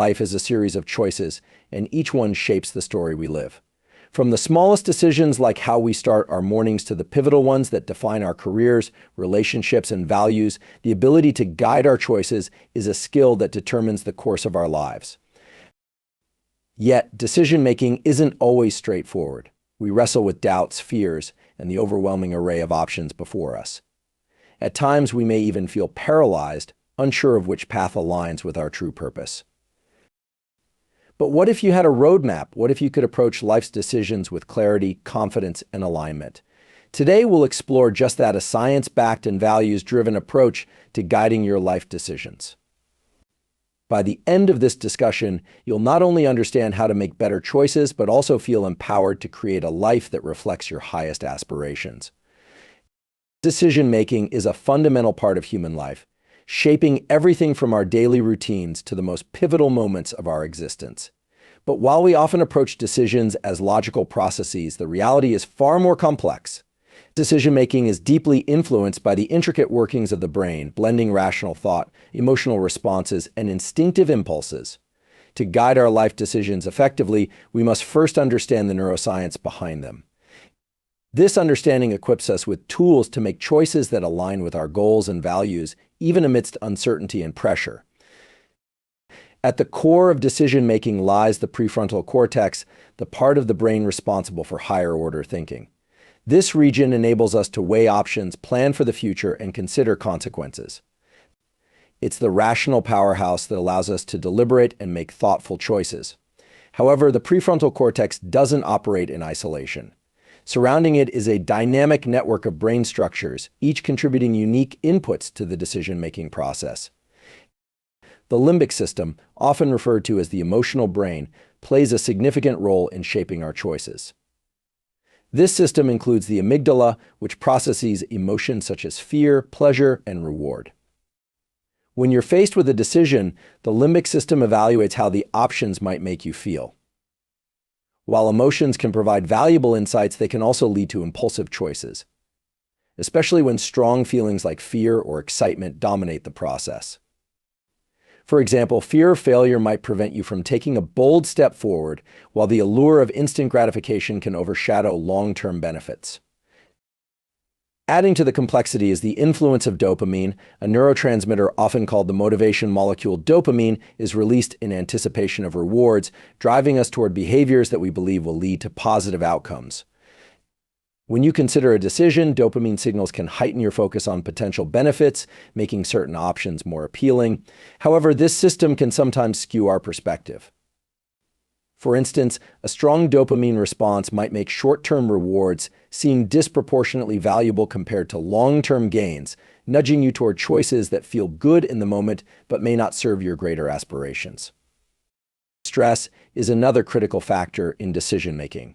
Life is a series of choices, and each one shapes the story we live. From the smallest decisions like how we start our mornings to the pivotal ones that define our careers, relationships, and values, the ability to guide our choices is a skill that determines the course of our lives. Yet, decision-making isn't always straightforward. We wrestle with doubts, fears, and the overwhelming array of options before us. At times, we may even feel paralyzed, unsure of which path aligns with our true purpose. But what if you had a roadmap? What if you could approach life's decisions with clarity, confidence, and alignment? Today, we'll explore just that, a science-backed and values-driven approach to guiding your life decisions. By the end of this discussion, you'll not only understand how to make better choices, but also feel empowered to create a life that reflects your highest aspirations. Decision-making is a fundamental part of human life, shaping everything from our daily routines to the most pivotal moments of our existence. But while we often approach decisions as logical processes, the reality is far more complex. Decision-making is deeply influenced by the intricate workings of the brain, blending rational thought, emotional responses, and instinctive impulses. To guide our life decisions effectively, we must first understand the neuroscience behind them. This understanding equips us with tools to make choices that align with our goals and values, even amidst uncertainty and pressure. At the core of decision-making lies the prefrontal cortex, the part of the brain responsible for higher-order thinking. This region enables us to weigh options, plan for the future, and consider consequences. It's the rational powerhouse that allows us to deliberate and make thoughtful choices. However, the prefrontal cortex doesn't operate in isolation. Surrounding it is a dynamic network of brain structures, each contributing unique inputs to the decision-making process. The limbic system, often referred to as the emotional brain, plays a significant role in shaping our choices. This system includes the amygdala, which processes emotions such as fear, pleasure, and reward. When you're faced with a decision, the limbic system evaluates how the options might make you feel. While emotions can provide valuable insights, they can also lead to impulsive choices, especially when strong feelings like fear or excitement dominate the process. For example, fear of failure might prevent you from taking a bold step forward, while the allure of instant gratification can overshadow long-term benefits. Adding to the complexity is the influence of dopamine. A neurotransmitter often called the motivation molecule dopamine is released in anticipation of rewards, driving us toward behaviors that we believe will lead to positive outcomes. When you consider a decision, dopamine signals can heighten your focus on potential benefits, making certain options more appealing. However, this system can sometimes skew our perspective. For instance, a strong dopamine response might make short-term rewards seem disproportionately valuable compared to long-term gains, nudging you toward choices that feel good in the moment but may not serve your greater aspirations. Stress is another critical factor in decision-making.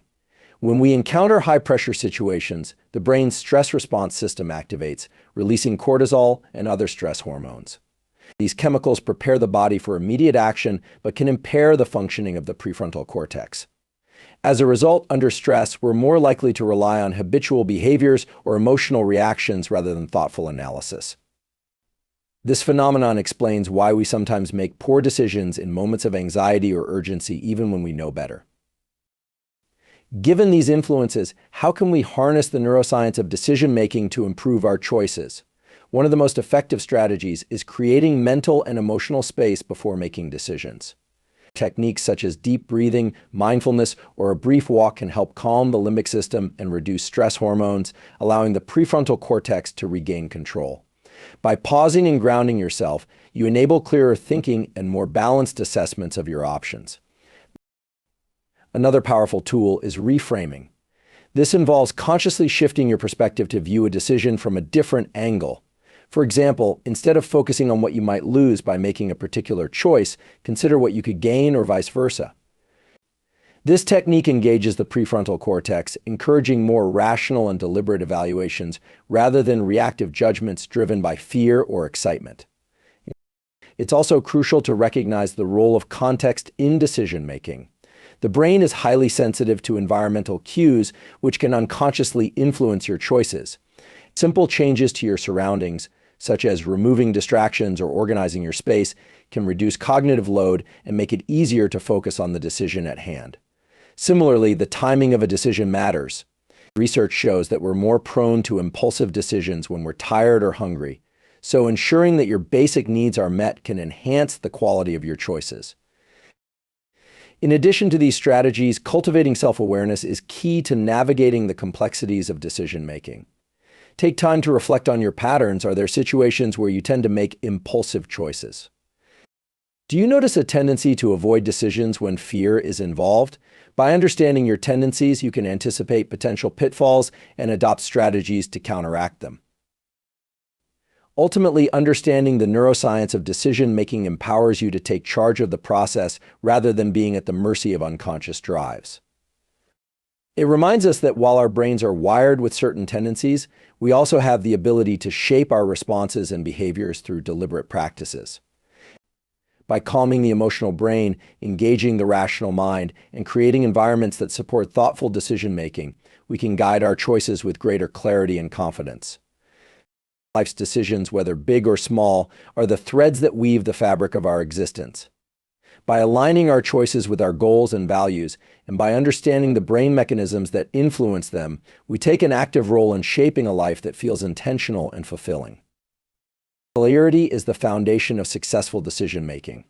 When we encounter high-pressure situations, the brain's stress response system activates, releasing cortisol and other stress hormones. These chemicals prepare the body for immediate action, but can impair the functioning of the prefrontal cortex. As a result, under stress, we're more likely to rely on habitual behaviors or emotional reactions rather than thoughtful analysis. This phenomenon explains why we sometimes make poor decisions in moments of anxiety or urgency, even when we know better. Given these influences, how can we harness the neuroscience of decision-making to improve our choices? One of the most effective strategies is creating mental and emotional space before making decisions. Techniques such as deep breathing, mindfulness, or a brief walk can help calm the limbic system and reduce stress hormones, allowing the prefrontal cortex to regain control. By pausing and grounding yourself, you enable clearer thinking and more balanced assessments of your options. Another powerful tool is reframing. This involves consciously shifting your perspective to view a decision from a different angle. For example, instead of focusing on what you might lose by making a particular choice, consider what you could gain or vice versa. This technique engages the prefrontal cortex, encouraging more rational and deliberate evaluations rather than reactive judgments driven by fear or excitement. It's also crucial to recognize the role of context in decision-making. The brain is highly sensitive to environmental cues, which can unconsciously influence your choices. Simple changes to your surroundings, such as removing distractions or organizing your space, can reduce cognitive load and make it easier to focus on the decision at hand. Similarly, the timing of a decision matters. Research shows that we're more prone to impulsive decisions when we're tired or hungry, so ensuring that your basic needs are met can enhance the quality of your choices. In addition to these strategies, cultivating self-awareness is key to navigating the complexities of decision-making. Take time to reflect on your patterns. Are there situations where you tend to make impulsive choices? Do you notice a tendency to avoid decisions when fear is involved? By understanding your tendencies, you can anticipate potential pitfalls and adopt strategies to counteract them. Ultimately, understanding the neuroscience of decision-making empowers you to take charge of the process rather than being at the mercy of unconscious drives. It reminds us that while our brains are wired with certain tendencies, we also have the ability to shape our responses and behaviors through deliberate practices. By calming the emotional brain, engaging the rational mind, and creating environments that support thoughtful decision-making, we can guide our choices with greater clarity and confidence. Life's decisions, whether big or small, are the threads that weave the fabric of our existence. By aligning our choices with our goals and values, and by understanding the brain mechanisms that influence them, we take an active role in shaping a life that feels intentional and fulfilling. Clarity is the foundation of successful decision-making.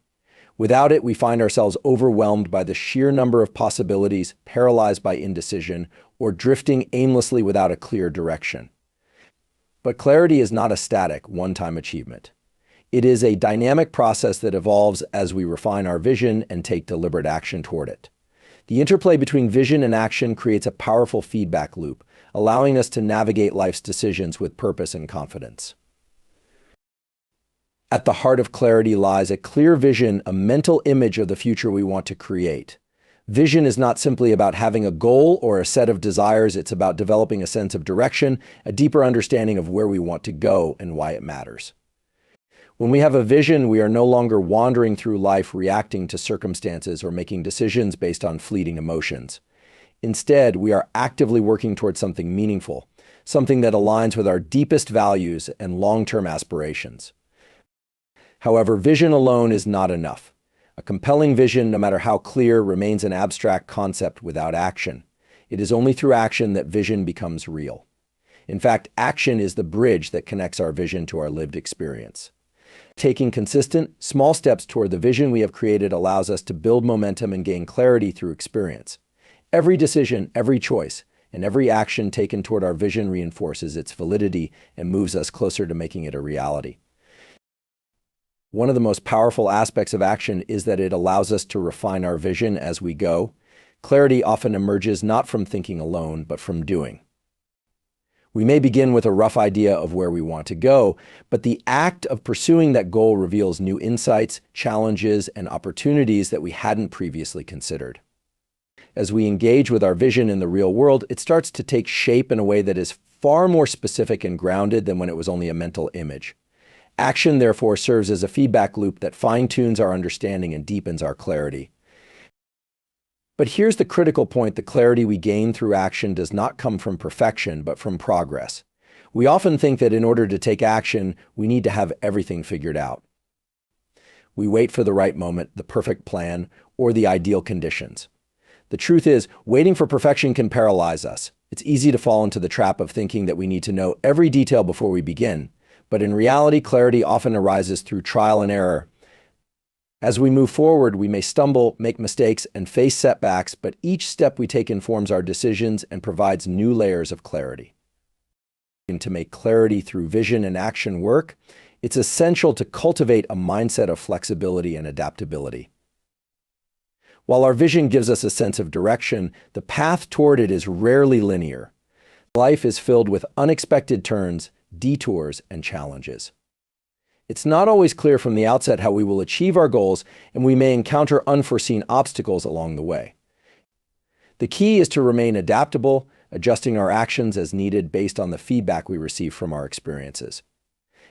Without it, we find ourselves overwhelmed by the sheer number of possibilities, paralyzed by indecision, or drifting aimlessly without a clear direction. But clarity is not a static, one-time achievement. It is a dynamic process that evolves as we refine our vision and take deliberate action toward it. The interplay between vision and action creates a powerful feedback loop, allowing us to navigate life's decisions with purpose and confidence. At the heart of clarity lies a clear vision, a mental image of the future we want to create. Vision is not simply about having a goal or a set of desires, it's about developing a sense of direction, a deeper understanding of where we want to go and why it matters. When we have a vision, we are no longer wandering through life reacting to circumstances or making decisions based on fleeting emotions. Instead, we are actively working towards something meaningful, something that aligns with our deepest values and long-term aspirations. However, vision alone is not enough. A compelling vision, no matter how clear, remains an abstract concept without action. It is only through action that vision becomes real. In fact, action is the bridge that connects our vision to our lived experience. Taking consistent, small steps toward the vision we have created allows us to build momentum and gain clarity through experience. Every decision, every choice, and every action taken toward our vision reinforces its validity and moves us closer to making it a reality. One of the most powerful aspects of action is that it allows us to refine our vision as we go. Clarity often emerges not from thinking alone, but from doing. We may begin with a rough idea of where we want to go, but the act of pursuing that goal reveals new insights, challenges, and opportunities that we hadn't previously considered. As we engage with our vision in the real world, it starts to take shape in a way that is far more specific and grounded than when it was only a mental image. Action, therefore, serves as a feedback loop that fine-tunes our understanding and deepens our clarity. But here's the critical point: the clarity we gain through action does not come from perfection, but from progress. We often think that in order to take action, we need to have everything figured out. We wait for the right moment, the perfect plan, or the ideal conditions. The truth is, waiting for perfection can paralyze us. It's easy to fall into the trap of thinking that we need to know every detail before we begin. But in reality, clarity often arises through trial and error. As we move forward, we may stumble, make mistakes, and face setbacks, but each step we take informs our decisions and provides new layers of clarity. And to make clarity through vision and action work, it's essential to cultivate a mindset of flexibility and adaptability. While our vision gives us a sense of direction, the path toward it is rarely linear. Life is filled with unexpected turns, detours, and challenges. It's not always clear from the outset how we will achieve our goals, and we may encounter unforeseen obstacles along the way. The key is to remain adaptable, adjusting our actions as needed based on the feedback we receive from our experiences.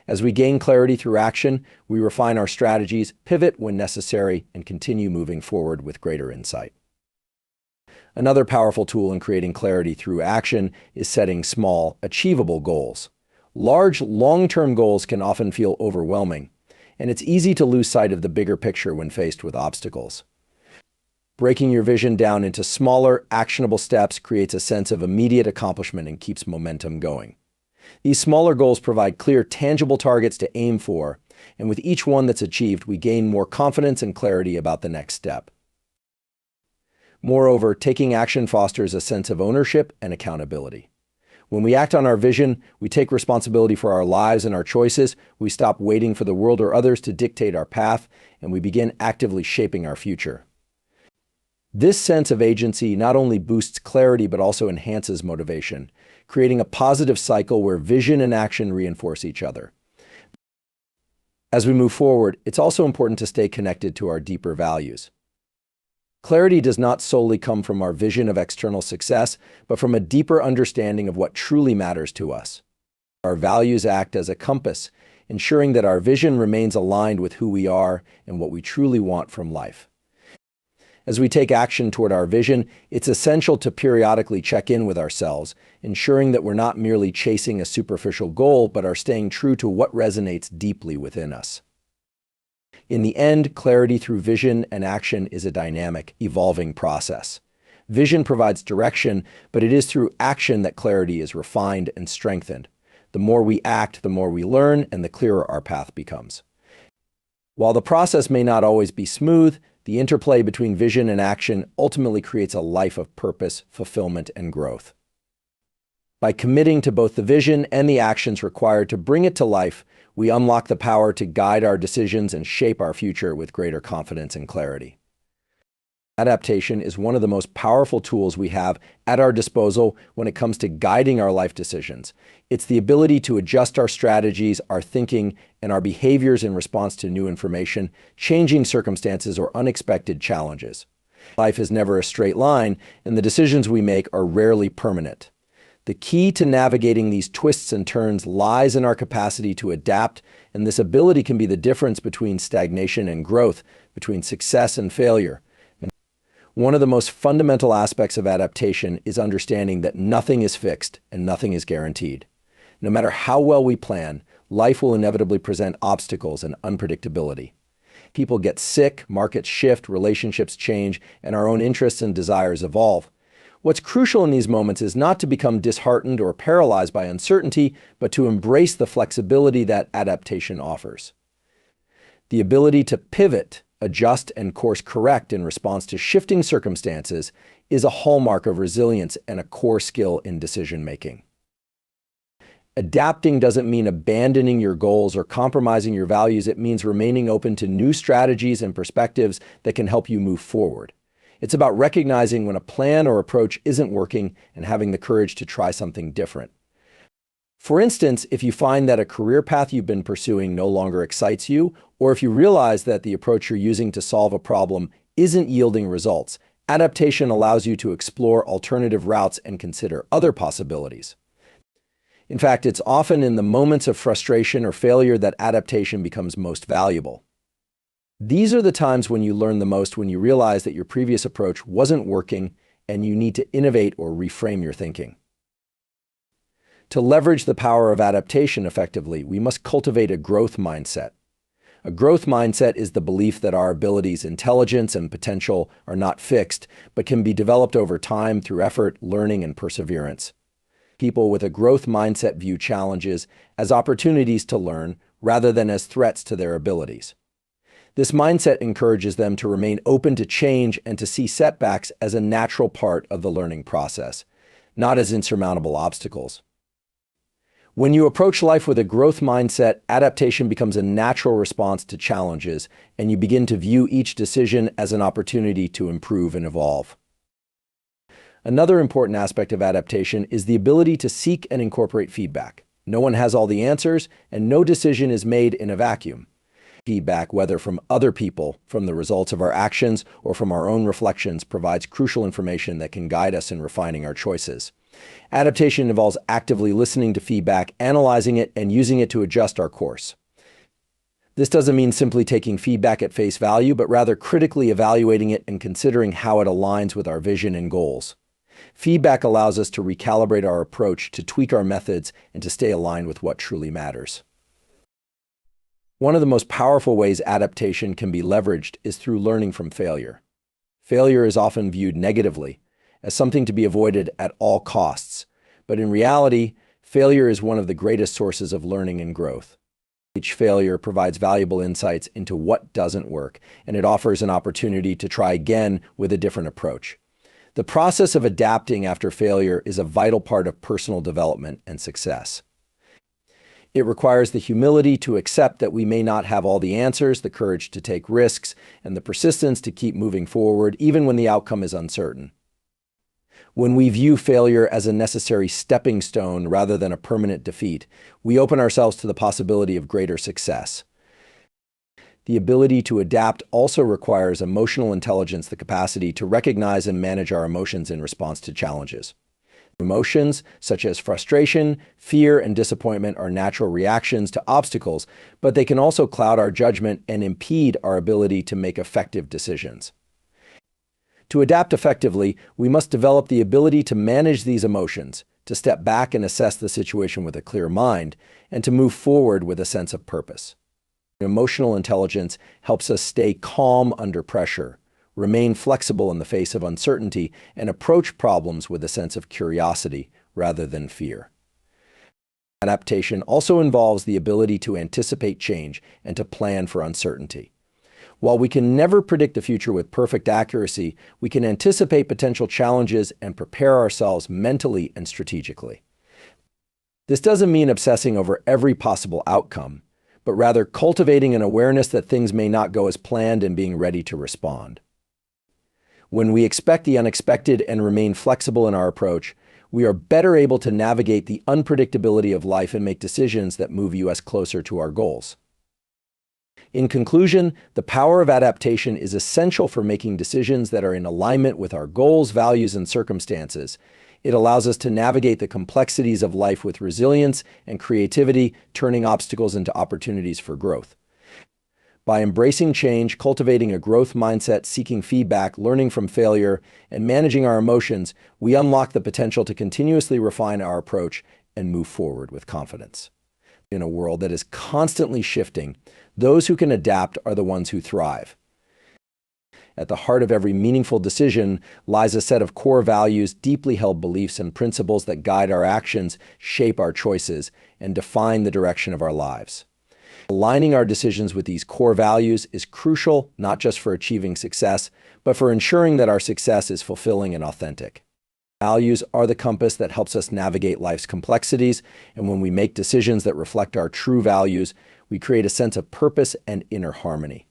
As we gain clarity through action, we refine our strategies, pivot when necessary, and continue moving forward with greater insight. Another powerful tool in creating clarity through action is setting small, achievable goals. Large, long-term goals can often feel overwhelming, and it's easy to lose sight of the bigger picture when faced with obstacles. Breaking your vision down into smaller, actionable steps creates a sense of immediate accomplishment and keeps momentum going. These smaller goals provide clear, tangible targets to aim for, and with each one that's achieved, we gain more confidence and clarity about the next step. Moreover, taking action fosters a sense of ownership and accountability. When we act on our vision, we take responsibility for our lives and our choices, we stop waiting for the world or others to dictate our path, and we begin actively shaping our future. This sense of agency not only boosts clarity but also enhances motivation, creating a positive cycle where vision and action reinforce each other. As we move forward, it's also important to stay connected to our deeper values. Clarity does not solely come from our vision of external success, but from a deeper understanding of what truly matters to us. Our values act as a compass, ensuring that our vision remains aligned with who we are and what we truly want from life. As we take action toward our vision, it's essential to periodically check in with ourselves, ensuring that we're not merely chasing a superficial goal, but are staying true to what resonates deeply within us. In the end, clarity through vision and action is a dynamic, evolving process. Vision provides direction, but it is through action that clarity is refined and strengthened. The more we act, the more we learn, and the clearer our path becomes. While the process may not always be smooth, the interplay between vision and action ultimately creates a life of purpose, fulfillment, and growth. By committing to both the vision and the actions required to bring it to life, we unlock the power to guide our decisions and shape our future with greater confidence and clarity. Adaptation is one of the most powerful tools we have at our disposal when it comes to guiding our life decisions. It's the ability to adjust our strategies, our thinking, and our behaviors in response to new information, changing circumstances, or unexpected challenges. Life is never a straight line, and the decisions we make are rarely permanent. The key to navigating these twists and turns lies in our capacity to adapt, and this ability can be the difference between stagnation and growth, between success and failure. One of the most fundamental aspects of adaptation is understanding that nothing is fixed and nothing is guaranteed. No matter how well we plan, life will inevitably present obstacles and unpredictability. People get sick, markets shift, relationships change, and our own interests and desires evolve. What's crucial in these moments is not to become disheartened or paralyzed by uncertainty, but to embrace the flexibility that adaptation offers. The ability to pivot, adjust, and course correct in response to shifting circumstances is a hallmark of resilience and a core skill in decision-making. Adapting doesn't mean abandoning your goals or compromising your values. It means remaining open to new strategies and perspectives that can help you move forward. It's about recognizing when a plan or approach isn't working and having the courage to try something different. For instance, if you find that a career path you've been pursuing no longer excites you, or if you realize that the approach you're using to solve a problem isn't yielding results, adaptation allows you to explore alternative routes and consider other possibilities. In fact, it's often in the moments of frustration or failure that adaptation becomes most valuable. These are the times when you learn the most, when you realize that your previous approach wasn't working and you need to innovate or reframe your thinking. To leverage the power of adaptation effectively, we must cultivate a growth mindset. A growth mindset is the belief that our abilities, intelligence, and potential are not fixed, but can be developed over time through effort, learning, and perseverance. People with a growth mindset view challenges as opportunities to learn rather than as threats to their abilities. This mindset encourages them to remain open to change and to see setbacks as a natural part of the learning process, not as insurmountable obstacles. When you approach life with a growth mindset, adaptation becomes a natural response to challenges, and you begin to view each decision as an opportunity to improve and evolve. Another important aspect of adaptation is the ability to seek and incorporate feedback. No one has all the answers, and no decision is made in a vacuum. Feedback, whether from other people, from the results of our actions, or from our own reflections, provides crucial information that can guide us in refining our choices. Adaptation involves actively listening to feedback, analyzing it, and using it to adjust our course. This doesn't mean simply taking feedback at face value, but rather critically evaluating it and considering how it aligns with our vision and goals. Feedback allows us to recalibrate our approach, to tweak our methods, and to stay aligned with what truly matters. One of the most powerful ways adaptation can be leveraged is through learning from failure. Failure is often viewed negatively, as something to be avoided at all costs, but in reality, failure is one of the greatest sources of learning and growth. Each failure provides valuable insights into what doesn't work, and it offers an opportunity to try again with a different approach. The process of adapting after failure is a vital part of personal development and success. It requires the humility to accept that we may not have all the answers, the courage to take risks, and the persistence to keep moving forward even when the outcome is uncertain. When we view failure as a necessary stepping stone rather than a permanent defeat, we open ourselves to the possibility of greater success. The ability to adapt also requires emotional intelligence, the capacity to recognize and manage our emotions in response to challenges. Emotions such as frustration, fear, and disappointment are natural reactions to obstacles, but they can also cloud our judgment and impede our ability to make effective decisions. To adapt effectively, we must develop the ability to manage these emotions, to step back and assess the situation with a clear mind, and to move forward with a sense of purpose. Emotional intelligence helps us stay calm under pressure, remain flexible in the face of uncertainty, and approach problems with a sense of curiosity rather than fear. Adaptation also involves the ability to anticipate change and to plan for uncertainty. While we can never predict the future with perfect accuracy, we can anticipate potential challenges and prepare ourselves mentally and strategically. This doesn't mean obsessing over every possible outcome, but rather cultivating an awareness that things may not go as planned and being ready to respond. When we expect the unexpected and remain flexible in our approach, we are better able to navigate the unpredictability of life and make decisions that move us closer to our goals. In conclusion, the power of adaptation is essential for making decisions that are in alignment with our goals, values, and circumstances. It allows us to navigate the complexities of life with resilience and creativity, turning obstacles into opportunities for growth. By embracing change, cultivating a growth mindset, seeking feedback, learning from failure, and managing our emotions, we unlock the potential to continuously refine our approach and move forward with confidence. In a world that is constantly shifting, those who can adapt are the ones who thrive. At the heart of every meaningful decision lies a set of core values, deeply held beliefs, and principles that guide our actions, shape our choices, and define the direction of our lives. Aligning our decisions with these core values is crucial, not just for achieving success, but for ensuring that our success is fulfilling and authentic. Values are the compass that helps us navigate life's complexities, and when we make decisions that reflect our true values, we create a sense of purpose and inner harmony.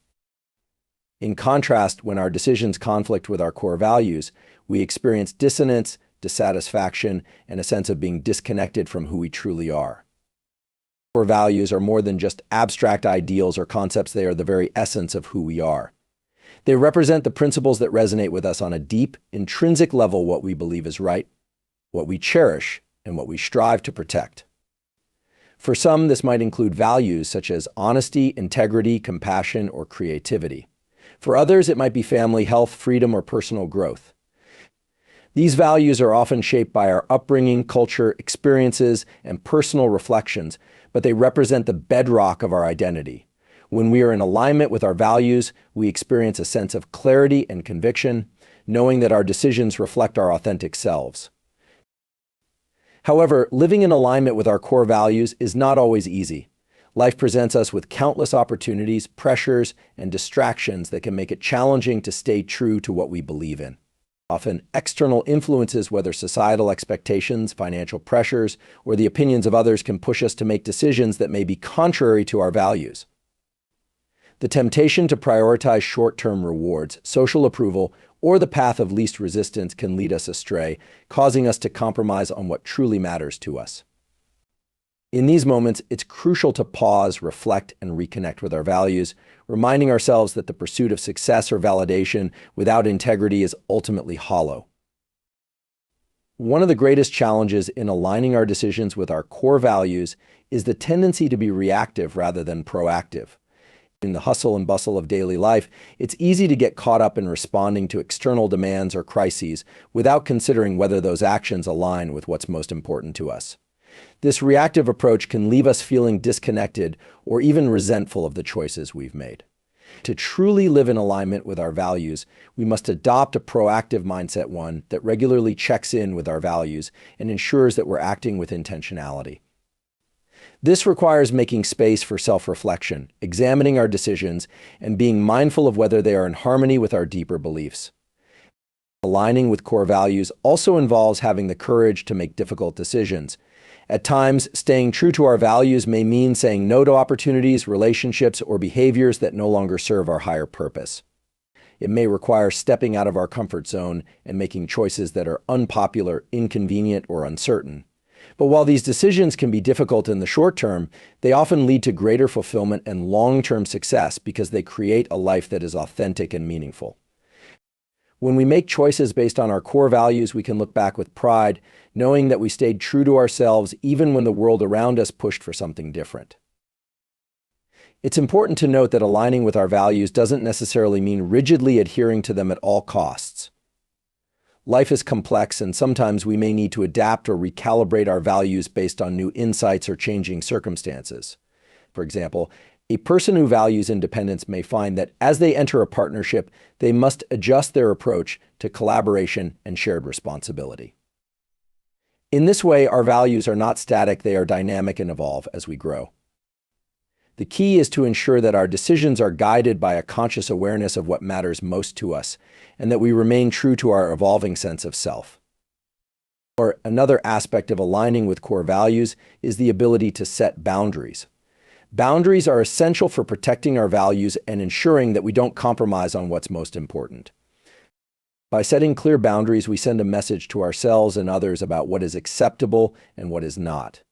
In contrast, when our decisions conflict with our core values, we experience dissonance, dissatisfaction, and a sense of being disconnected from who we truly are. Core values are more than just abstract ideals or concepts. They are the very essence of who we are. They represent the principles that resonate with us on a deep, intrinsic level: what we believe is right, what we cherish, and what we strive to protect. For some, this might include values such as honesty, integrity, compassion, or creativity. For others, it might be family, health, freedom, or personal growth. These values are often shaped by our upbringing, culture, experiences, and personal reflections, but they represent the bedrock of our identity. When we are in alignment with our values, we experience a sense of clarity and conviction, knowing that our decisions reflect our authentic selves. However, living in alignment with our core values is not always easy. Life presents us with countless opportunities, pressures, and distractions that can make it challenging to stay true to what we believe in. Often, external influences, whether societal expectations, financial pressures, or the opinions of others, can push us to make decisions that may be contrary to our values. The temptation to prioritize short-term rewards, social approval, or the path of least resistance can lead us astray, causing us to compromise on what truly matters to us. In these moments, it's crucial to pause, reflect, and reconnect with our values, reminding ourselves that the pursuit of success or validation without integrity is ultimately hollow. One of the greatest challenges in aligning our decisions with our core values is the tendency to be reactive rather than proactive. In the hustle and bustle of daily life, it's easy to get caught up in responding to external demands or crises without considering whether those actions align with what's most important to us. This reactive approach can leave us feeling disconnected or even resentful of the choices we've made. To truly live in alignment with our values, we must adopt a proactive mindset, one that regularly checks in with our values and ensures that we're acting with intentionality. This requires making space for self-reflection, examining our decisions, and being mindful of whether they are in harmony with our deeper beliefs. Aligning with core values also involves having the courage to make difficult decisions. At times, staying true to our values may mean saying no to opportunities, relationships, or behaviors that no longer serve our higher purpose. It may require stepping out of our comfort zone and making choices that are unpopular, inconvenient, or uncertain. But while these decisions can be difficult in the short term, they often lead to greater fulfillment and long-term success because they create a life that is authentic and meaningful. When we make choices based on our core values, we can look back with pride, knowing that we stayed true to ourselves even when the world around us pushed for something different. It's important to note that aligning with our values doesn't necessarily mean rigidly adhering to them at all costs. Life is complex, and sometimes we may need to adapt or recalibrate our values based on new insights or changing circumstances. For example, a person who values independence may find that as they enter a partnership, they must adjust their approach to collaboration and shared responsibility. In this way, our values are not static, they are dynamic and evolve as we grow. The key is to ensure that our decisions are guided by a conscious awareness of what matters most to us, and that we remain true to our evolving sense of self. Or another aspect of aligning with core values is the ability to set boundaries. Boundaries are essential for protecting our values and ensuring that we don't compromise on what's most important. By setting clear boundaries, we send a message to ourselves and others about what is acceptable and what is not.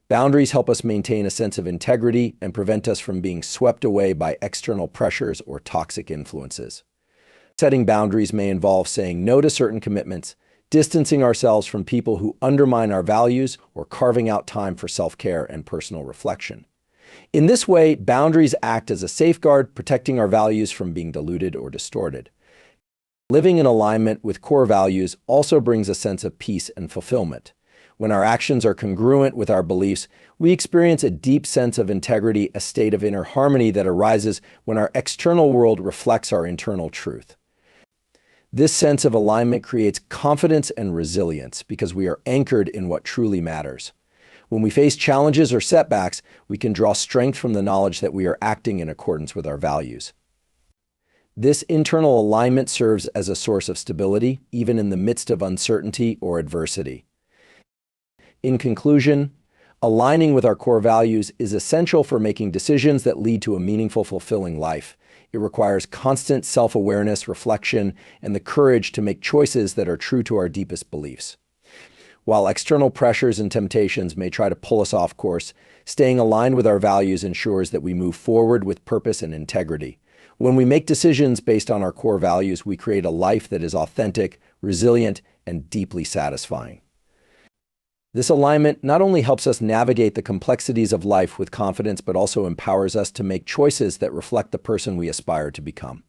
Boundaries help us maintain a sense of integrity and prevent us from being swept away by external pressures or toxic influences. Setting boundaries may involve saying no to certain commitments, distancing ourselves from people who undermine our values, or carving out time for self-care and personal reflection. In this way, boundaries act as a safeguard, protecting our values from being diluted or distorted. Living in alignment with core values also brings a sense of peace and fulfillment. When our actions are congruent with our beliefs, we experience a deep sense of integrity, a state of inner harmony that arises when our external world reflects our internal truth. This sense of alignment creates confidence and resilience because we are anchored in what truly matters. When we face challenges or setbacks, we can draw strength from the knowledge that we are acting in accordance with our values. This internal alignment serves as a source of stability, even in the midst of uncertainty or adversity. In conclusion, aligning with our core values is essential for making decisions that lead to a meaningful, fulfilling life. It requires constant self-awareness, reflection, and the courage to make choices that are true to our deepest beliefs. While external pressures and temptations may try to pull us off course, staying aligned with our values ensures that we move forward with purpose and integrity. When we make decisions based on our core values, we create a life that is authentic, resilient, and deeply satisfying. This alignment not only helps us navigate the complexities of life with confidence, but also empowers us to make choices that reflect the person we aspire to become.